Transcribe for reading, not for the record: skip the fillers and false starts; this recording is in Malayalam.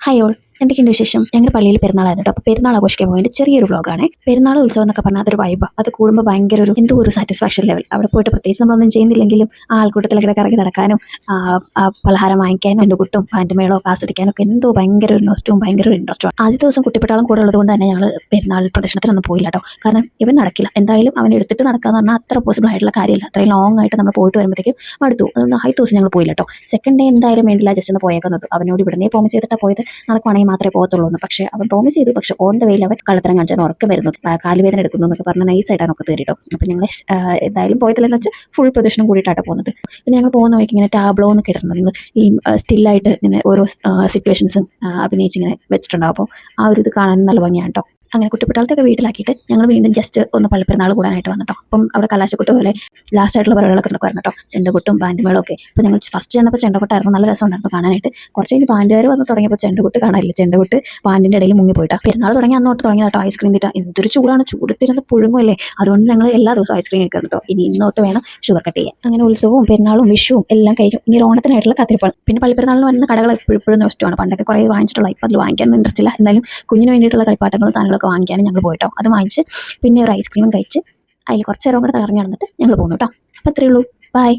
ഹായ് ഓൾ, എന്തൊക്കെയുണ്ട് വിശേഷം? ഞങ്ങളുടെ പള്ളിയിൽ പെരുന്നാളായിരുന്നു കേട്ടോ. അപ്പോൾ പെരുന്നാൾ ആഘോഷിക്കാൻ പോയതിൻ്റെ ചെറിയൊരു വ്ളോഗാണ്. പെരുന്നാൾ ഉത്സവം എന്നൊക്കെ പറഞ്ഞാൽ അതൊരു വൈബാണ്. അത് കൂടുമ്പോൾ ഭയങ്കര എന്തോ ഒരു സാറ്റിസ്ഫാക്ഷൻ ലെവൽ. അവിടെ പോയിട്ട് പ്രത്യേകിച്ച് നമ്മളൊന്നും ചെയ്യുന്നില്ലെങ്കിലും ആ ആൾക്കൂട്ടത്തിലൊക്കെ കറങ്ങി നടക്കാനും പലഹാരം വാങ്ങിക്കാനും എൻ്റെ കുട്ടും പാൻ്റെ മേളമൊക്കെ ആസ്വദിക്കാനും ഒക്കെ എന്തോ ഭയങ്കര ഒരു നോസ്റ്റവും ഭയങ്കര ഒരു ഇൻട്രസ്റ്റും. ആദ്യത്തെ ദിവസം കുട്ടിപ്പട്ടാളം കൂടെ ഉള്ളതുകൊണ്ട് തന്നെ ഞങ്ങൾ പെരുന്നാൾ പ്രദർശനത്തിനൊന്നും പോയില്ല കേട്ടോ. കാരണം ഇവൻ നടക്കില്ല, എന്തായാലും അവൻ എടുത്തിട്ട് നടക്കാന്ന് പറഞ്ഞാൽ അത്ര പോസിബിൾ ആയിട്ടുള്ള കാര്യമില്ല. അത്രയും ലോങ് ആയിട്ട് നമ്മൾ പോയിട്ട് വരുമ്പോഴത്തേക്കും മടുത്തു. അതുകൊണ്ട് ആദ്യത്തെ ദിവസം ഞങ്ങൾ പോയില്ല കേട്ടോ. സെക്കൻഡ് ഡേ എന്തായാലും വേണ്ടില്ല, ജസ്റ്റ് ഒന്ന് പോയേക്കുന്നത്. അവനോട് ഇവിടുന്നേ പ്രോമിസ് ചെയ്തിട്ടാണ് പോയത്, നടക്കുവാണെങ്കിൽ മാത്രമേ പോകത്തുള്ളൂ എന്ന്. പക്ഷേ അവൻ പ്രോമിസ് ചെയ്തു. പക്ഷേ ഓൺ ദ വേയിൽ അവൻ കള്ളത്തരം കാണിച്ചാൽ ഉറക്കം വരുന്നു, കാലുവേദന എടുക്കുന്നു എന്നൊക്കെ പറഞ്ഞാൽ നൈസായിട്ടാണ് ഒക്കെ തേറിട്ടോ. അപ്പോൾ ഞങ്ങൾ എന്തായാലും പോയതില്ലെന്ന് വെച്ചാൽ ഫുൾ പ്രദർശനം കൂടിയിട്ടാണ് പോകുന്നത്. പിന്നെ ഞങ്ങൾ പോകുന്ന വഴിക്ക് ഇങ്ങനെ ടാബ്ലോ എന്ന് കിട്ടുന്നത്, നിങ്ങൾ ഈ സ്റ്റില്ലായിട്ട് ഇങ്ങനെ ഓരോ സിറ്റുവേഷൻസും അഭിനയിച്ച് ഇങ്ങനെ വെച്ചിട്ടുണ്ടാവും. അപ്പോൾ ആ ഒരു ഇത് കാണാൻ നല്ല ഭംഗിയാണ് കേട്ടോ. അങ്ങനെ കുട്ടിപ്പട്ടാളത്തൊക്കെ വീട്ടിലാക്കിയിട്ട് ഞങ്ങൾ വീണ്ടും ജസ്റ്റ് ഒന്ന് പള്ളിപ്പെരുന്നാൾ കൂടാനായിട്ട് വന്നിട്ടോ. അപ്പം അവിടെ കലാശക്കൊട്ട് പോലെ ലാസ്റ്റ് ആയിട്ടുള്ള പരിപാടികളൊക്കെ നടക്കുമായിരുന്നു കേട്ടോ. ചെണ്ടകൊട്ടും പാൻറ്റുമേളും ഒക്കെ. അപ്പോൾ ഞങ്ങൾ ഫസ്റ്റ് ചെന്നപ്പോൾ ചെണ്ടകൊട്ടായിരുന്നു, നല്ല രസമുണ്ടായിരുന്നു കാണാനായിട്ട്. കുറച്ച് കഴിഞ്ഞ് പാൻറ്റുകാർ വന്ന് തുടങ്ങിയപ്പോൾ ചെണ്ടകൊട്ട് കാണാനില്ല. ചെണ്ടകൊട്ട് പാൻറ്റിൻ്റെ ഇടയിൽ മുങ്ങിപ്പോയിട്ടാണ്. പെരുന്നാൾ തുടങ്ങി അന്നോട്ട് തുടങ്ങിയ കേട്ടോ ഐസ്ക്രീം തീറ്റ. എന്തൊരു ചൂടാണ്, ചൂടത്തിരുന്ന് പുഴുങ്ങുമല്ലേ. അതുകൊണ്ട് ഞങ്ങൾ എല്ലാ ദിവസവും ഐസ്ക്രീം കഴിക്കണം കേട്ടോ. ഇനി ഇന്നോട്ട് വേണം ഷുഗർ കട്ട് ചെയ്യാൻ. അങ്ങനെ ഉത്സവവും പെരുന്നാളും വിഷുവും എല്ലാം കഴിക്കും. ഇനി ഓണത്തിനായിട്ടുള്ള കാത്തിരിപ്പാണ്. പിന്നെ പള്ളിപ്പെരുന്നാളിന് വരുന്ന കടകൾ എപ്പോഴും നഷ്ടമാണ്. പണ്ടൊക്കെ കുറേ വാങ്ങിച്ചിട്ടുള്ള, ഇപ്പം അതിൽ വാങ്ങിക്കാൻ ഇൻട്രസ്റ്റ് ഇല്ല. എന്നാലും കുഞ്ഞിന് വേണ്ടിയിട്ടുള്ള കളിപ്പാട്ടങ്ങളും സാധനങ്ങളൊക്കെ വാങ്ങിക്കാനും ഞങ്ങൾ പോയിട്ടോ. അത് വാങ്ങിച്ച് പിന്നെ ഒരു ഐസ്ക്രീമും കഴിച്ച് അതിൽ കുറച്ച് നേരം കൂടെ തകർന്നു നടന്നിട്ട് ഞങ്ങൾ പോകുന്നു കേട്ടോ. അപ്പോൾ അത്രയേ ഉള്ളൂ. ബൈ.